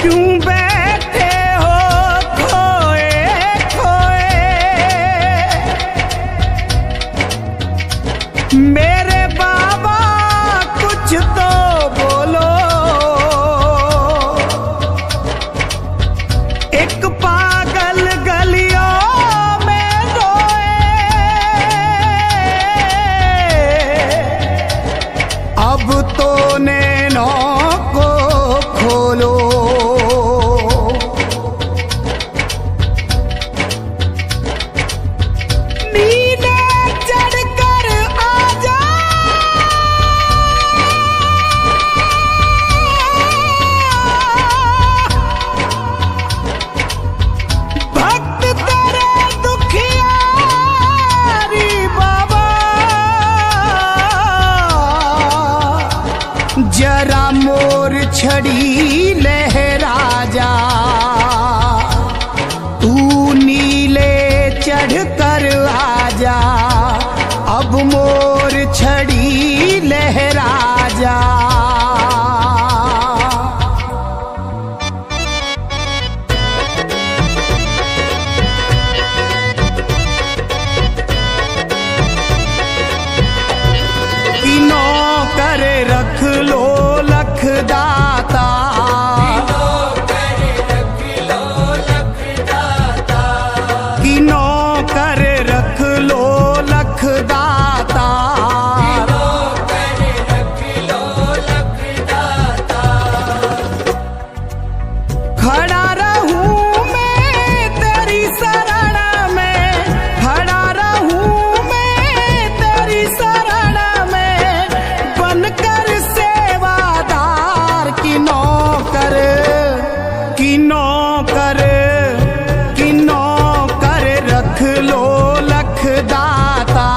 क्यों बैठे हो खोए खोए, मेरे बाबा कुछ तो बोलो। एक पागल गलियों में रोए, अब तो नैनों को खोलो। नीले चढ़कर आजा, भक्त तेरे दुखियारी बाबा, जरा मोर छड़ी लहरा जा। तू नीले चढ़ कर आजा, अब मोर छड़ी लहरा जा। कि नौकर रख लो लखदाता, कि नौकर रख लो लखदाता। खड़ा रहूं मैं तेरी शरण में, खड़ा रहूं मैं तेरी शरण में, बनकर सेवादार। कि नौकर, कि नौकर, कि नौकर रख लो लखदाता।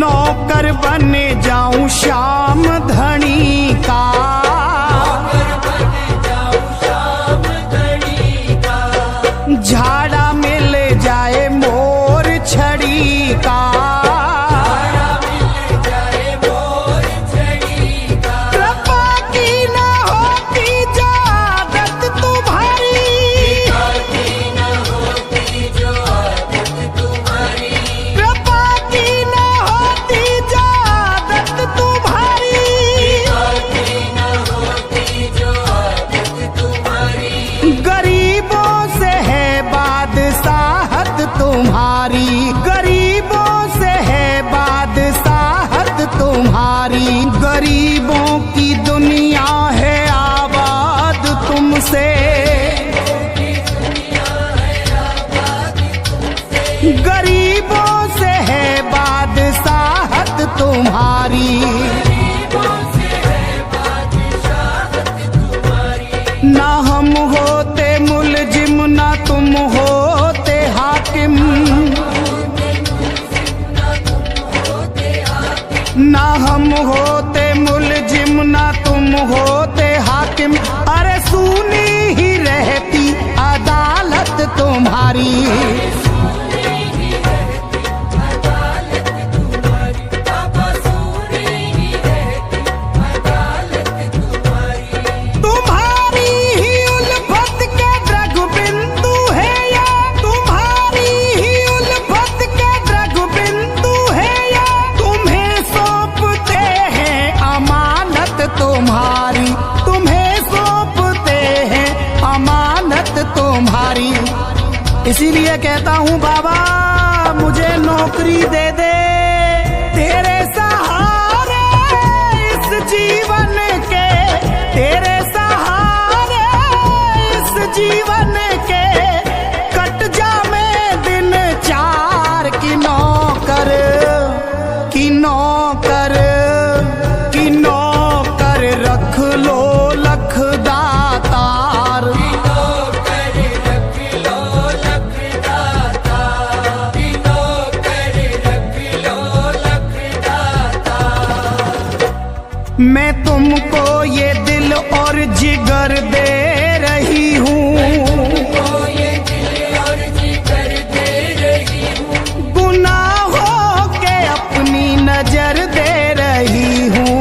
नौकर बन जाऊं श्याम धनी का, झाड़ा मिल जाए मोर छड़ी का। कृपा की न होती जादत तुम्हारी, कृपा की न होती जादत तुम्हारी। गरीबों से है बादशाहत तुम्हारी, गरीबों से है बादशाहत तुम्हारी। गरीबों की दुनिया है आबाद तुमसे, गरीबों से है बादशाहत तुम्हारी। ना हम होते मुलजिम ना तुम होते हाकिम, ना हम होते मुलजिम ना तुम होते हाकिम। अरे सुनी ही रहती अदालत तुम्हारी। तुम्हारी ही उल्फत के द्रग बिंदु है या, तुम्हारी ही उल्फत के द्रग बिंदु है या, तुम्हें सौंपते हैं अमानत तुम्हारी, तुम्हें सौंपते हैं अमानत तुम्हारी। इसीलिए कहता हूँ बाबा मुझे नौकरी दे दे, तेरे सहारे इस जीवन के, तेरे सहारे इस जीवन के, कट जा मैं दिन चार। कि नौकर, कि नौकर, कि नौकर रख लो लखदातार। मैं तुमको ये दिल और जिगर दे रही हूँ। गुनाहों के अपनी नजर दे रही हूँ।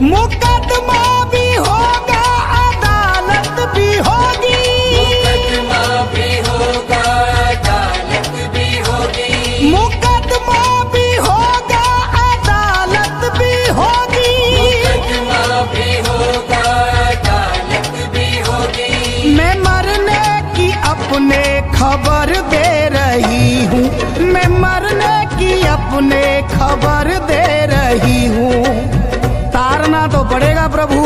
मुकदमा भी होगा, अदालत भी होगी। मुकदमा भी होगा, अदालत भी होगी। मुकदमा भी होगा, अदालत भी होगी। मुकदमा भी होगा, अदालत भी होगी। मैं मरने की अपने खबर दे रही हूँ। मैं मरने की अपने खबर दे रही हूँ। तारना तो पड़ेगा प्रभु,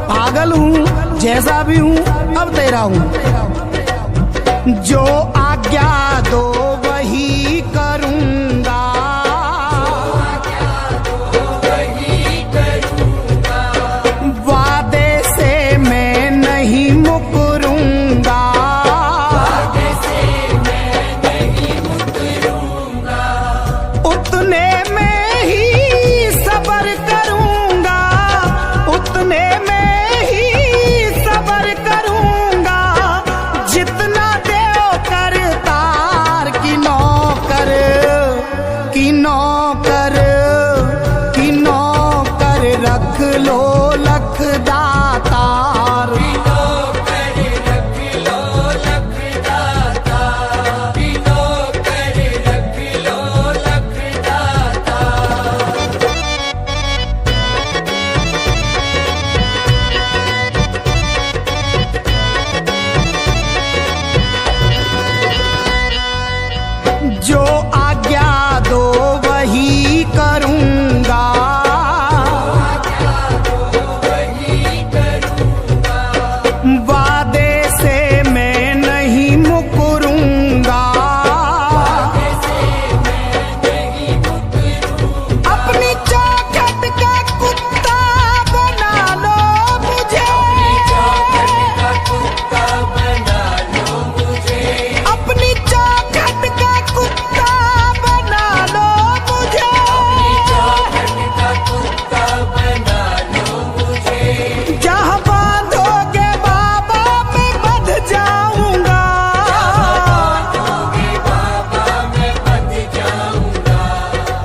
पागल हूँ जैसा भी हूँ, अब तेरा हूँ। जो आज्ञा दो वही करूँगा। वादे से मैं नहीं मुकरूँगा। उतने में ही सब्र करूँगा। उतने में ही सब्र करूँगा। जितना देव करतार की नौकर, की नौकर, की नौकर रख लो लख दातार। जो आज्ञा दो वही करूँगा। वादे से मैं नहीं मुकरूँगा। अपनी चौखट का कुत्ता बना लो मुझे। अपनी चौखट का कुत्ता बना लो मुझे। जहाँ बांधोगे बाबा मैं बंध जाऊंगा।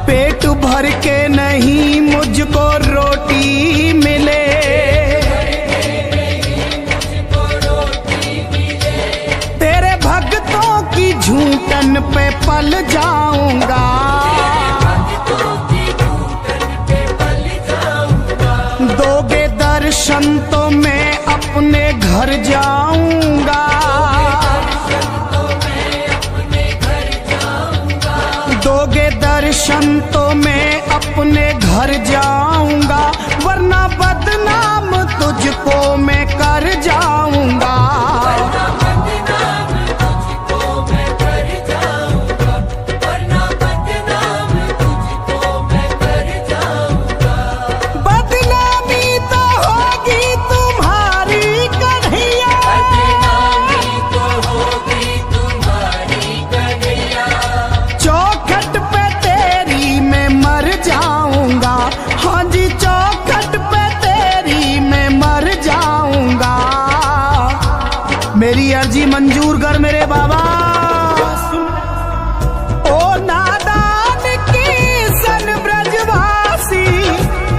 पेट भर के नहीं मुझको रोटी मिले। तेरे भक्तों की झूठन पे पल जाऊंगा। दोगे दर्शन तो मैं अपने घर जाऊंगा। दोगे दर्शन तो मैं अपने घर जाऊंगा। वरना बदनाम तुझको मैं कर जाऊंगा। बदनामी तो होगी तुम्हारी कन्हैया। चौखट पे तेरी मैं मर जाऊंगा। हाँ जी चौखट पे तेरी मैं मर जाऊंगा। मेरी अर्जी मंजूर कर मेरे बाबा। ओ नादान की सन ब्रजवासी।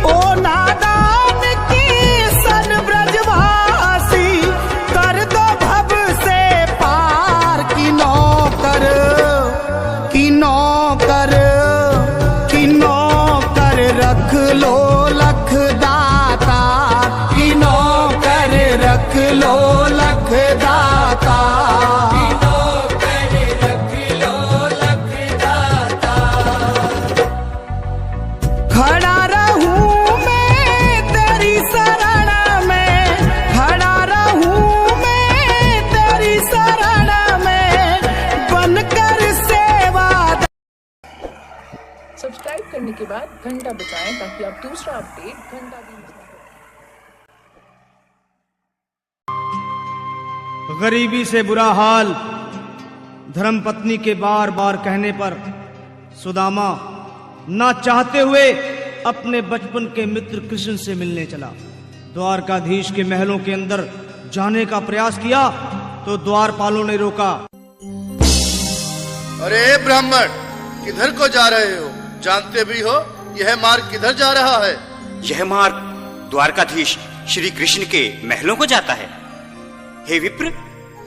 ओ नादान की सन ब्रजवासी। कर दो भव से पार की नौकर, की नौकर, की नौकर रख लो लख दातार। की नौकर रख लो लख दातार। खड़ा रहूं मैं तेरी शरण में। खड़ा रहूं मैं तेरी शरण में। बनकर सेवा। सब्सक्राइब करने के बाद घंटा बजाएं ताकि आप दूसरा अपडेट घंटा भी मिस ना करें। गरीबी से बुरा हाल, धर्मपत्नी के बार बार कहने पर सुदामा ना चाहते हुए अपने बचपन के मित्र कृष्ण से मिलने चला। द्वारकाधीश के महलों के अंदर जाने का प्रयास किया तो द्वारपालों ने रोका। अरे ब्राह्मण, किधर को जा रहे हो? जानते भी हो यह मार्ग किधर जा रहा है? यह मार्ग द्वारकाधीश श्री कृष्ण के महलों को जाता है। हे विप्र,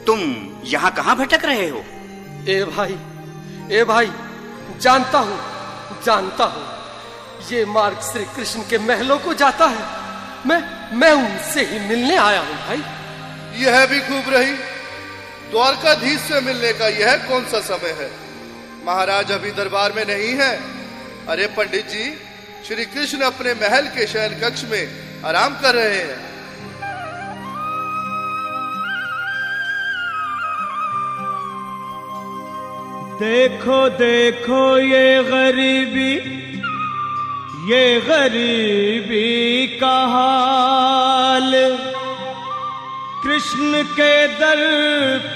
तुम यहाँ कहाँ भटक रहे हो? ए भाई, जानता हूँ ये मार्ग श्री कृष्ण के महलों को जाता है। मैं उनसे ही मिलने आया हूँ भाई। यह भी खूब रही। द्वारकाधीश से मिलने का यह कौन सा समय है? महाराज अभी दरबार में नहीं है। अरे पंडित जी, श्री कृष्ण अपने महल के शयन कक्ष में आराम कर रहे हैं। देखो देखो ये गरीबी का हाल, कृष्ण के दर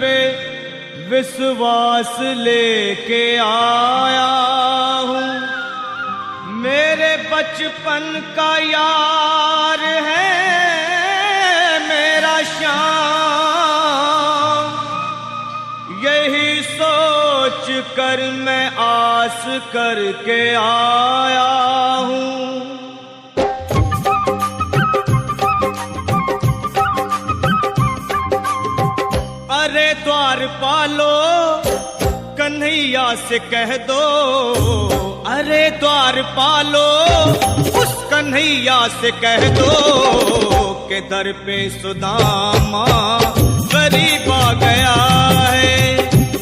पे विश्वास लेके आया हूँ। मेरे बचपन का यार है मेरा श्याम, यही सोच कर मैं आस करके आया हूँ। अरे द्वारपालो कन्हैया से कह दो, अरे द्वारपालो उस कन्हैया से कह दो कि दर पे सुदामा गरीब आ गया है।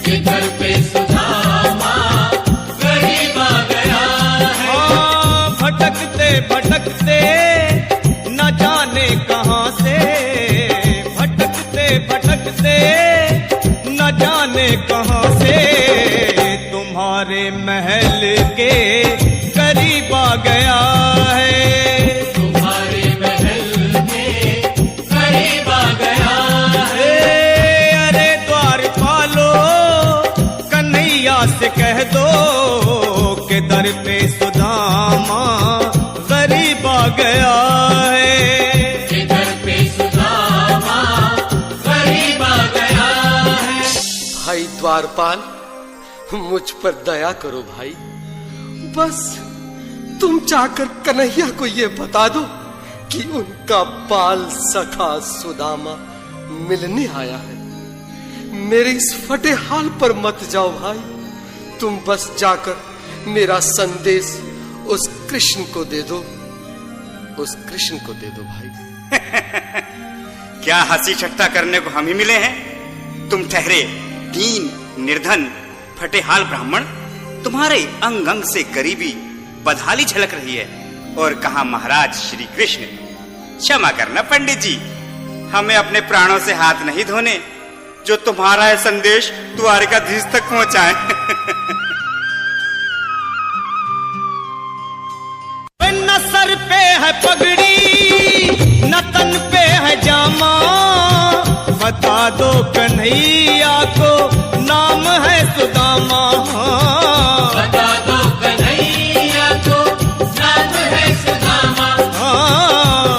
कि दर पे सुदामा गरीब आ गया है। हाँ, भटकते भटकते न जाने कहाँ से, भटकते न जाने कहाँ से तुम्हारे महल के करीब आ गया है। तुम्हारे महल के करीब आ गया है। अरे द्वारपालो कन्हैया से कह दो कि दर पे सुदामा गरीब आ गया है। भाई द्वारपाल, मुझ पर दया करो भाई। बस तुम जाकर कन्हैया को ये बता दो कि उनका बाल सखा सुदामा मिलने आया है। मेरे इस फटे हाल पर मत जाओ भाई। तुम बस जाकर मेरा संदेश उस कृष्ण को दे दो, उस कृष्ण को दे दो भाई। क्या हंसी ठट्टा करने को हम ही मिले हैं? तुम ठहरे दीन निर्धन फटेहाल ब्राह्मण, तुम्हारे अंग अंग से गरीबी बदहाली झलक रही है। और कहा महाराज श्री कृष्ण। क्षमा करना पंडित जी, हमें अपने प्राणों से हाथ नहीं धोने जो तुम्हारा है संदेश द्वारकाधीश तक पहुंचाए। न सर पे है पगड़ी न तन पे है जामा, बता दो कन्हैया को नाम है सुदामा। बता दो कन्हैया को नाम है सुदामा।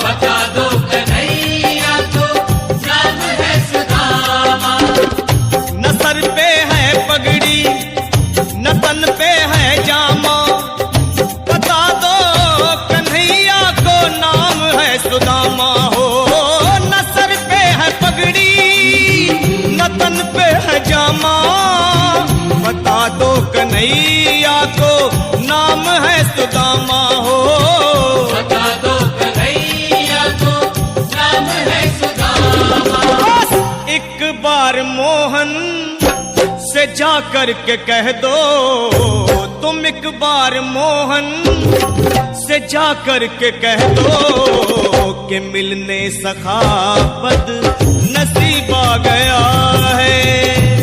बता दो कन्हैया को नाम है सुदामा। न सर पे है पगड़ी न तन पे है जामा, बता दो कन्हैया को नाम है सुदामा। हो न सर पे है पगड़ी न तन पे है जामा, बता दो कन्हैया को नाम है सुदामा। हो बता दो कन्हैया को नाम है सुदामा। बस एक बार मोहन से जा कर के कह दो, तुम एक बार मोहन से जा कर के कह दो कि मिलने सखावत नसीब आ गया है।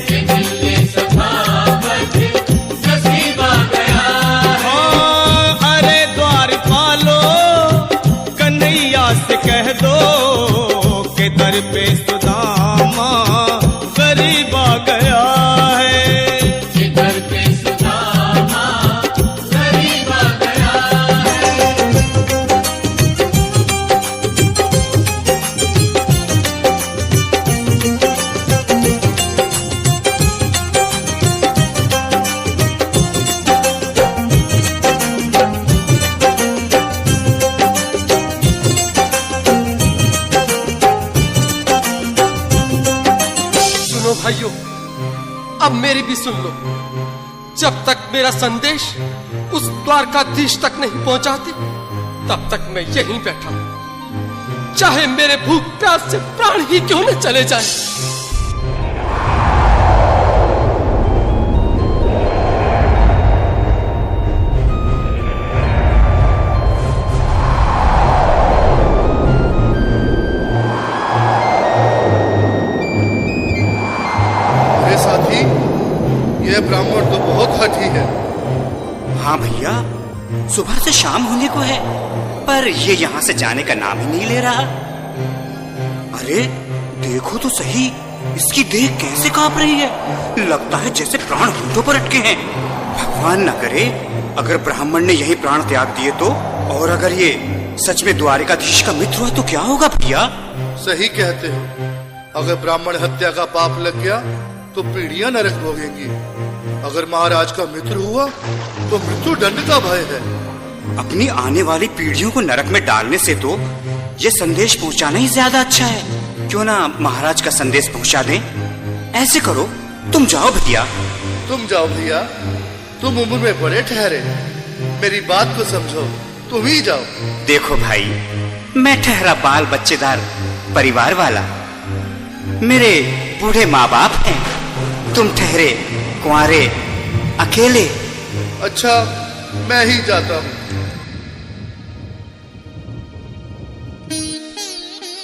कि मिलने सखावत नसीब आ गया है। हाँ, अरे द्वारपालो कन्हैया से कह दो कि दर पे सुदामा गरीब आ गया है। कि दर पे सुदामा अब मेरी भी सुन लो। जब तक मेरा संदेश उस द्वारकाधीश तक नहीं पहुंचाती, तब तक मैं यहीं बैठा हूं, चाहे मेरे भूख प्यास से प्राण ही क्यों न चले जाए। यह ब्राह्मण तो बहुत हठी है। हाँ भैया, सुबह से शाम होने को है, पर ये यहाँ से जाने का नाम ही नहीं ले रहा। अरे देखो तो सही, इसकी देह कैसे कांप रही है, लगता है जैसे प्राण होठों पर अटके हैं। भगवान न करे अगर ब्राह्मण ने यही प्राण त्याग दिए तो, और अगर ये सच में द्वारिकाधीश का मित्र हुआ तो क्या होगा भैया? सही कहते हो, अगर ब्राह्मण हत्या का पाप लग गया तो पीढ़ियां नरक भोगेंगी। अगर महाराज का मित्र हुआ तो मृत्यु दंड का भय है। अपनी आने वाली पीढ़ियों को नरक में डालने से तो ये संदेश पहुंचाना ही ज्यादा अच्छा है। क्यों ना महाराज का संदेश पहुंचा दें? ऐसे करो, तुम जाओ भैया। तुम जाओ भैया, तुम उम्र में बड़े ठहरे, मेरी बात को समझो, तुम ही जाओ। देखो भाई, मैं ठहरा बाल बच्चेदार परिवार वाला, मेरे बूढ़े माँ बाप हैं, तुम ठहरे कुंवारे अकेले। अच्छा, मैं ही जाता हूँ।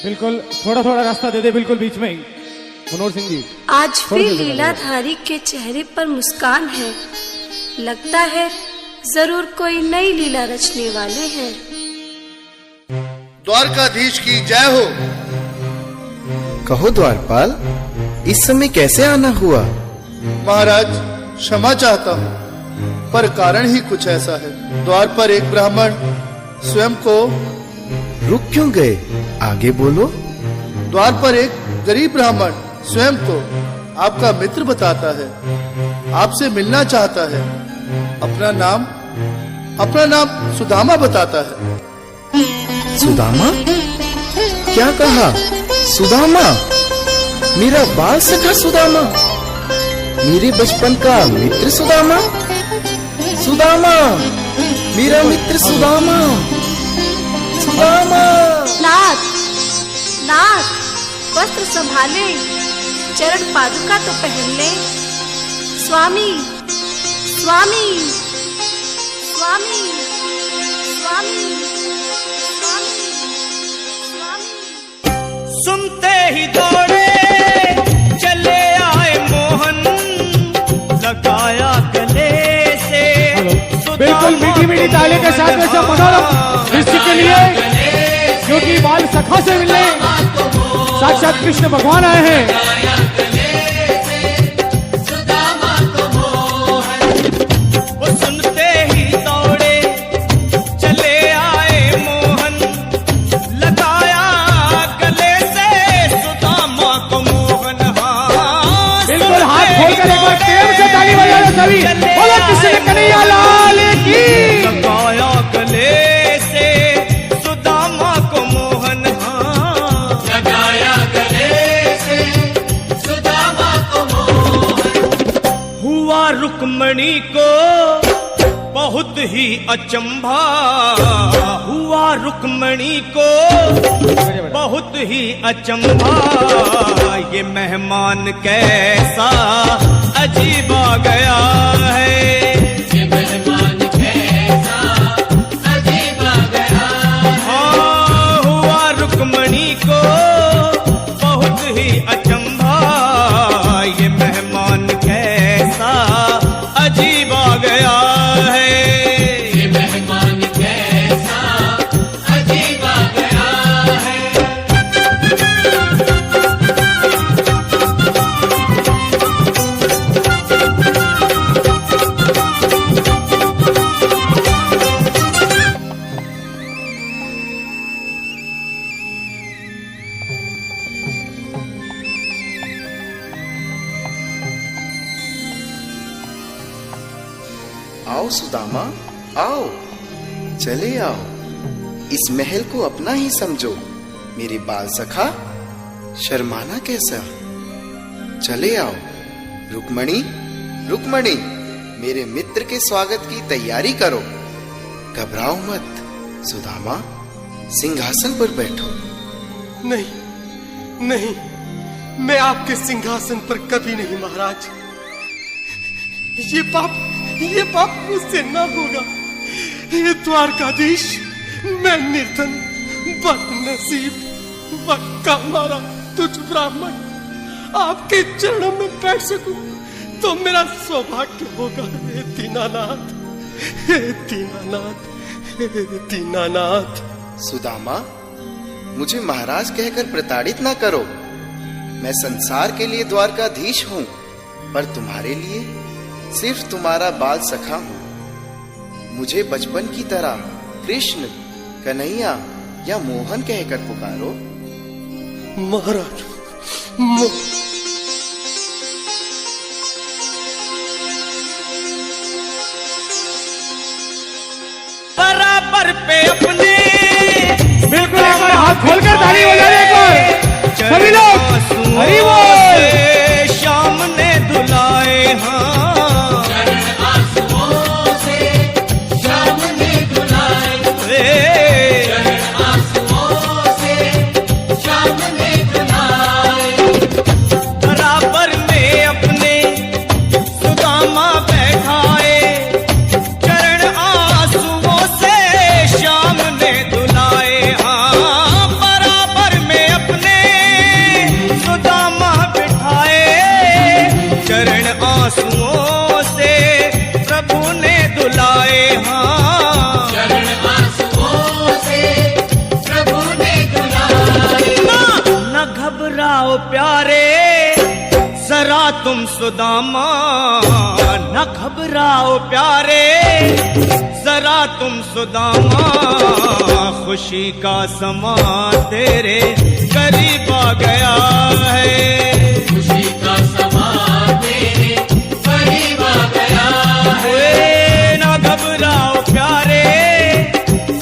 बिल्कुल, थोड़ा थोड़ा रास्ता दे दे, बिल्कुल बीच में ही। मनोहर सिंह जी, आज फिर लीलाधारी के चेहरे पर मुस्कान है, लगता है जरूर कोई नई लीला रचने वाले हैं। द्वारकाधीश की जय हो। कहो द्वारपाल, इस समय कैसे आना हुआ? महाराज, क्षमा चाहता हूँ, पर कारण ही कुछ ऐसा है। द्वार पर एक ब्राह्मण स्वयं को रुक क्यों गए? आगे बोलो। द्वार पर एक गरीब ब्राह्मण स्वयं को आपका मित्र बताता है, आपसे मिलना चाहता है। अपना नाम सुदामा बताता है। सुदामा? क्या कहा? सुदामा? मेरा बाल सखा सुदामा? मेरे बचपन का मित्र सुदामा? सुदामा, मेरा मित्र सुदामा, सुदामा। नाथ, नाथ, वस्त्र संभाले, चरण पादुका तो पहन ले। स्वामी, स्वामी, स्वामी, स्वामी, स्वामी, स्वामी। सुनते ही दौड़े चले आए मोहन, लगाया गले से। बिल्कुल मीठी मीठी ताली के साथ में सब मनोरम दृश्य के लिए, क्योंकि बाल सखा से मिलने साक्षात कृष्ण भगवान आए हैं। सुनते ही दौड़े चले आए मोहन, लगाया गले से सुदामा को मोहन। हाँ, बिल्कुल, हाथ खोलकर एक बार प्रेम से ताली बजा लो सभी। बोलो कृष्ण कन्हैया लाल की। लगाया गले से सुदामा को मोहन। हाँ, लगाया गले से सुदामा को मोहन। हुआ रुक्मणी को बहुत ही अचंभा, हुआ रुक्मणी को बहुत ही अचंभा। ये मेहमान कैसा अजीब आ गया है, ये मेहमान कैसा अजीब आ गया है। हाँ, हुआ रुक्मणी को बहुत ही अचंभा। ये मेहमान कैसा अजीब आ गया है, ये मेहमान कैसा अजीब आ गया है। आओ सुदामा, आओ, चले आओ। इस महल को अपना ही समझो। मेरे बाल सखा, शर्माना कैसा? चले आओ, रुक्मणी, रुक्मणी, मेरे मित्र के स्वागत की तैयारी करो। घबराओ मत। सुदामा, सिंहासन पर बैठो। नहीं नहीं, मैं आपके सिंहासन पर कभी नहीं महाराज। ये पाप मुझसे न होगा। हे द्वारकाधीश, मैं निर्धन, बदनसीब, बक्का मारा तुझ ब्राह्मण आपके चरणों में बैठ सकूं तो मेरा सौभाग्य होगा। हे दीनानाथ, हे दीनानाथ, हे दीनानाथ। सुदामा, मुझे महाराज कहकर प्रताड़ित ना करो। मैं संसार के लिए द्वारकाधीश हूं, पर तुम्हारे लिए सिर्फ तुम्हारा बाल सखा हूं। मुझे बचपन की तरह कृष्ण, कन्हैया या मोहन कहकर पुकारो। महाराज, बराबर पे अपने बिल्कुल एक बार हाथ खोलकर ताली बजाने को सभी लोग हरि बोल। श्याम ने दुलाए बराबर में अपने सुदामा बैठाए, चरण आंसुओं से श्याम ने धुलाए। हाँ, बराबर में अपने सुदामा बिठाए, चरण आंसुओं से प्रभु ने धुलाए। हाँ, चरण आंसुओं से प्रभु ने धुलाए। न घबराओ प्यारे जरा तुम सुदामा, न घबराओ प्यारे जरा तुम सुदामा। खुशी का समा तेरे करीब आ गया है। खुशी का समा तेरे करीब आ गया है। न घबराओ प्यारे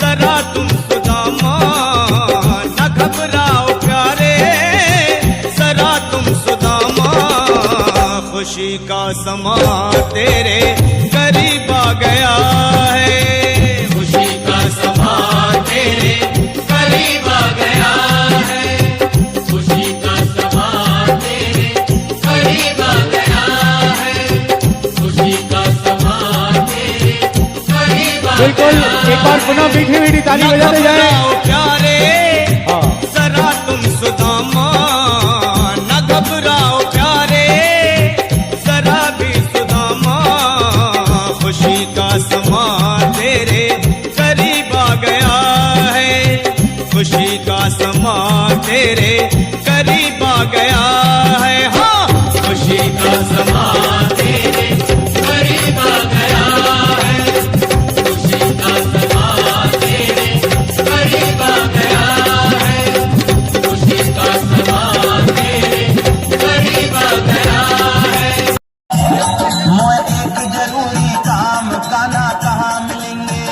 जरा तुम सुदामा, न घबराओ प्यारे जरा तुम सुदामा। खुशी का समा तेरे करीब आ गया है। खुशी का समा तेरे करीब आ गया है। खुशी का समा तेरे करीब आ गया है। खुशी का समा तेरे करीब आ गया है। बिल्कुल एक बार पुनः मीठी मीठी ताली बजाते जाए। प्यारे जरा तुम सुदामा, न घबराओ प्यारे जरा भी सुदामा। खुशी का समा तेरे करीब आ गया है। खुशी का समा तेरे करीब आ गया है। हाँ, खुशी का समा तेरे करीब आ गया है। खुशी का समा तेरे करीब आ गया है। खुशी का समा तेरे करीब आ गया है। मोए एक जरूरी काम गाना कहाँ मिलेंगे।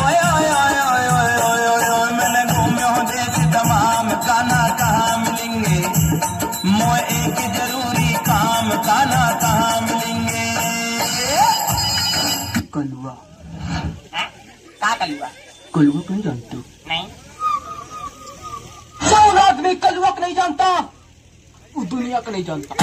ओए ओए ओए ओए ओए ओए ओए ओए, मैंने घूमे हो देश तमाम, गाना कहाँ मिलेंगे। मोए एक जरूरी काम गाना कहाँ मिलेंगे। कलुआ का कलुआ? कलुआ क्यों जानते हो? नहीं। कौन आदमी कलुआ को नहीं जानता? वो दुनिया को नहीं जानता।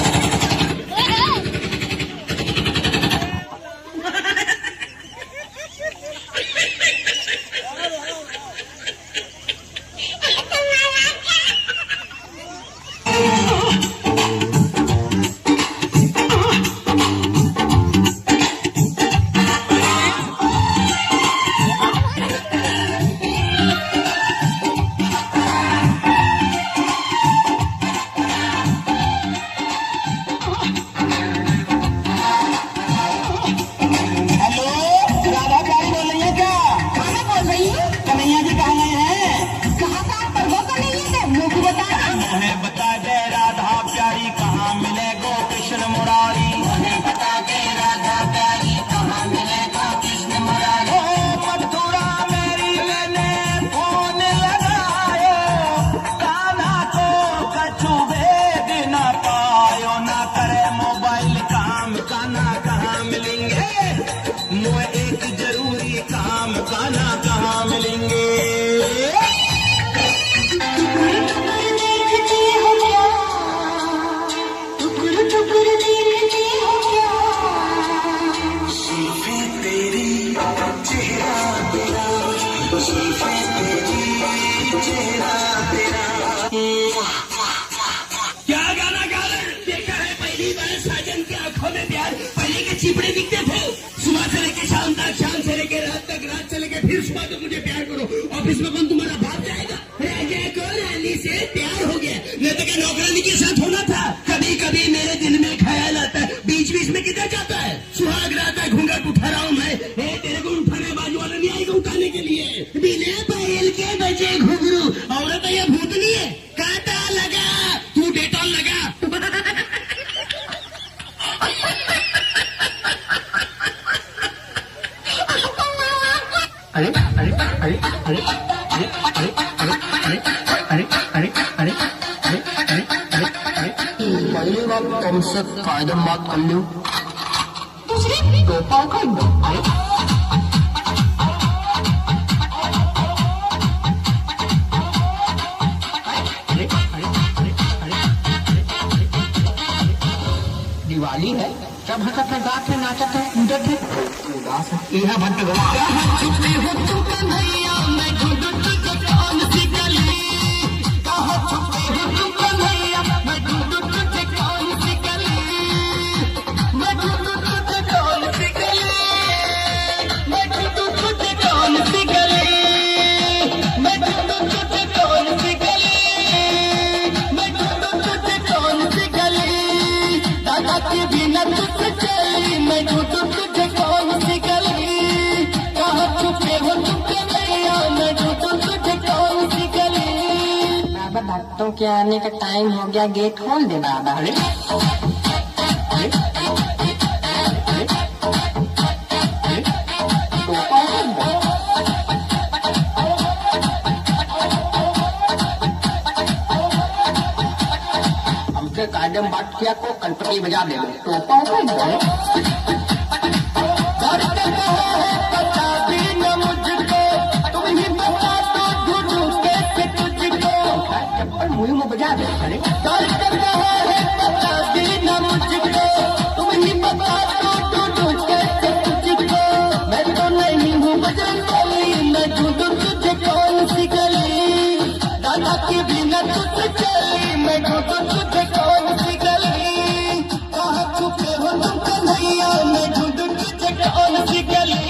खाने के चिपड़े दिखते थे। सुबह से लेके शाम तक, शाम से लेके रात तक, रात से लेके फिर सुबह तक मुझे प्यार करो। ऑफिस में कौन तुम्हारा बाप जाएगा? राजा को रानी से प्यार हो गया, नहीं तो क्या नौकरानी के साथ होना था। कभी कभी मेरे दिल में ख्याल आता है, बीच बीच में किधर जाता है? सुहाग रात है, घूंघट उठा रहा हूँ मैं, तेरे को उठाने बाजू वाला नहीं आएगा उठाने के लिए। बिना बैल के बजे घुघरू, औरत ये भूतनी है। कांटा लगा, तू डेटॉल लगा। अरे अरे अरे अरे अरे अरे अरे अरे अरे अरे अरे अरे अरे अरे अरे पहली बार तुमसे कायदे बात कर लूं, दूसरी दो पाव कर दो। दिवाली है, सब हंसत है, गात है, नाचत है, कूदत है, उदास है। यह भट्ट गवा छुट्टी हो तू कन्हैया, मैं ढूंढूं तुझे कौन सी गली। कहाँ छुट्टी हो तू कन्हैया, मैं ढूंढूं तुझे कौन सी गली। मैं ढूंढूं तुझे कौन सी गली, मैं ढूंढूं तुझे कौन सी गली, मैं ढूंढूं तुझे कौन सी गली, मैं ढूंढूं तुझे कौन सी गली। दादा के बिना तुझे चली, मैं ढूंढूं तुझे कौन सी गली। कहाँ छुपे हो तुम कन्हैया, मैं ढूंढूं तुझे कौन सी गली। बाबा भक्तों के आने का टाइम हो गया, गेट खोल दे बाबा। अरे हमसे कायदम बात किया को कलपटी बजा दे, टोपा मुझे में बजा दे। अरे तुम ही बता दो कैसे तुझको। मैं तो नहीं हूँ बजरंगबली, मैं ढूंढूं तुझे कौन सी गली। दादा के बिना तुझे चली, मैं ढूंढूं तुझे कौन सी गली। कहाँ छुपे हो तुम कन्हैया, मैं ढूंढूं तुझे कौन सी गली।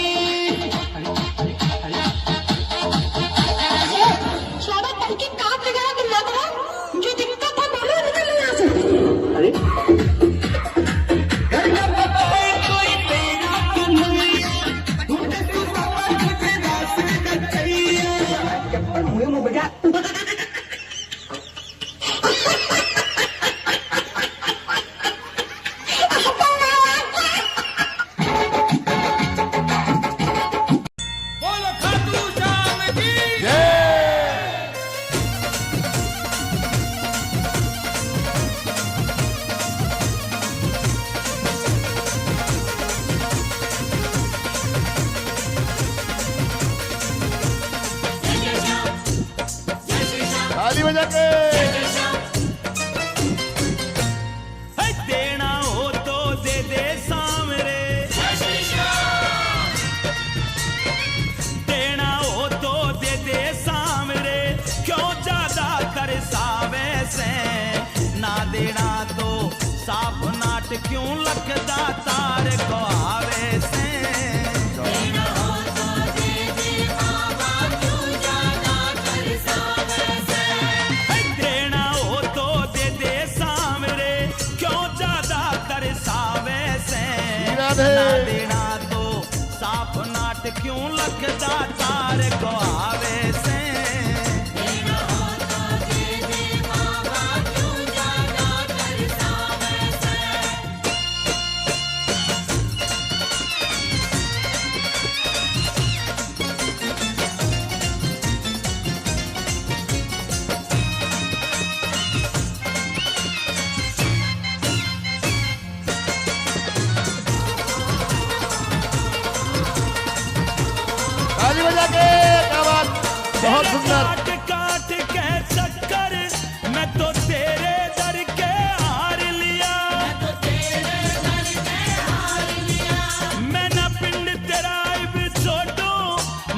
देना हो तो दे दे सामरे, देना हो तो दे दे सामरे, क्यों ज्यादा तरसावे से। ना देना तो साफ नाट क्यों लगदा तार को आवे से। देना हो तो दे दे बाबा, क्यों ज्यादा तरसावे से। देना हो तो दे दे सामरे, क्यों ज्यादा तरसावे से। ना देना तो साफ नाट क्यों लगदा तार को आवे से। देना हो तो दे दे बाबा, क्यों ज्यादा तरसावे से। बहुत सुंदर। काट काट के चक्कर मैं तो तेरे दर के हार लिया, मैं तो तेरे दर के हार लिया। मैं न पिंड तेरा भी छोटू,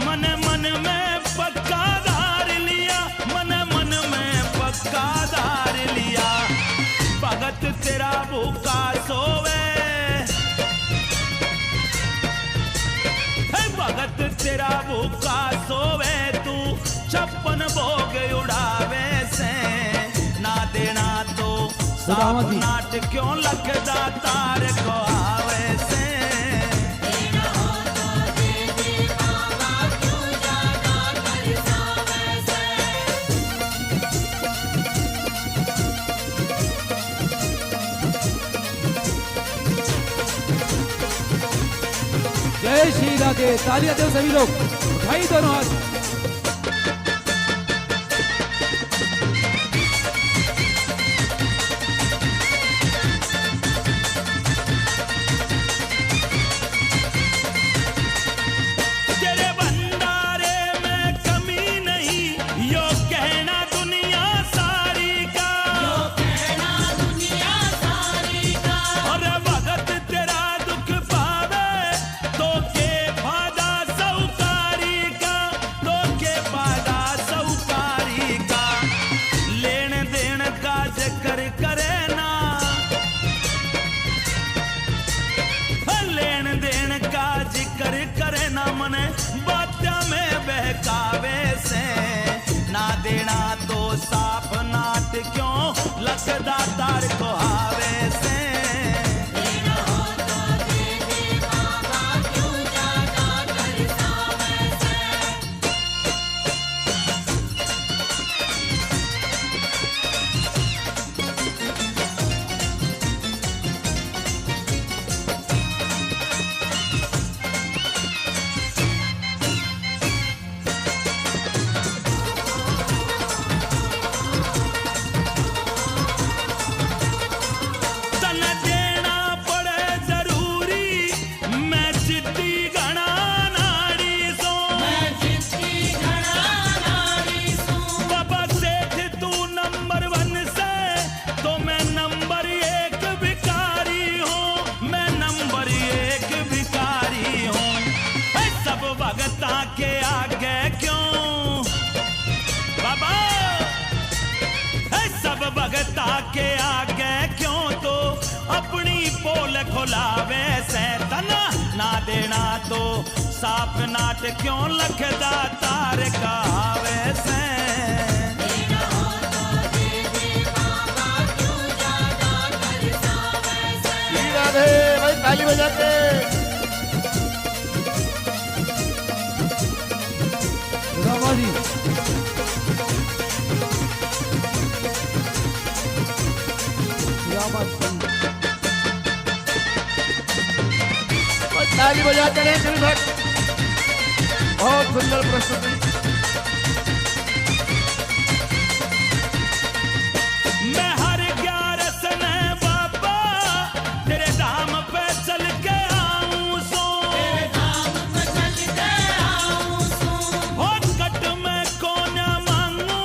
मन मन में पक्का धार लिया, मन मन में पक्का धार लिया। भगत तेरा भूखा सोवे, तेरा भूखा सोवे तू 56 भोग उड़ावे से ना देना तो साफ नाट क्यों लगदा तार को आवे से जय श्री राधे। तालियां दो सभी लोग, उठाइए दोनों हाथ। तेरे भंडारे में कमी नहीं यो कहना दुनिया सारी का, यो कहना दुनिया सारी का। और भगत तेरा दुख पावे तो के फायदा सौकारी का, तो के फायदा सौकारी का। लेन देन का जिक्र करे ना, लेन देन का जिक्र करे ना मने बात्या में बहकावे से ना देना तो साफ नाट क्यों लगदा तार को आवे से तन देना पड़े जरूरी मैं जिद्दी घना नाड़ी सो, मैं जिद्दी घना नाड़ी सो। बाबा सेठ तू नंबर 1 से तो मैं नंबर 1 भिखारी हूँ, मैं नंबर 1 भिखारी हूँ। सब भगता के आगे क्यों बाबा, सब भगता के आगे क्यों तो अपनी पोल खुलावे से तना ना देना तो साफ नाट क्यों लगदा तार कावे से श्री राधे भाई, ताली बजा के। रामा जी ताली बजाते रहे सभी भक्त। बहुत सुंदर प्रस्तुति। मैं हर 11 सने बाबा तेरे धाम पे चल के आऊं सो, तेरे धाम पे चल के आऊं सो। और कट में कौन मांगू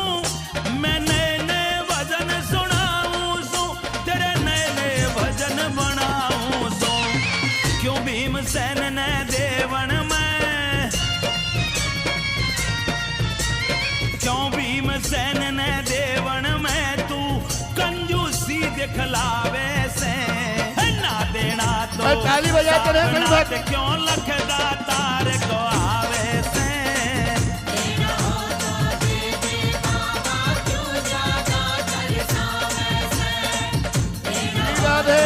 मैं नए नए भजन सुनाऊं सो, तेरे नए नए भजन बनाऊं सो। क्यों भीमसेन ने देवन में, क्यों भीमसेन ने देवन में तू कंजूसी दिखलावे से ना देना तो ताली बजाते रहे सभी भक्त। क्यों लखदा तार को आवे से राधे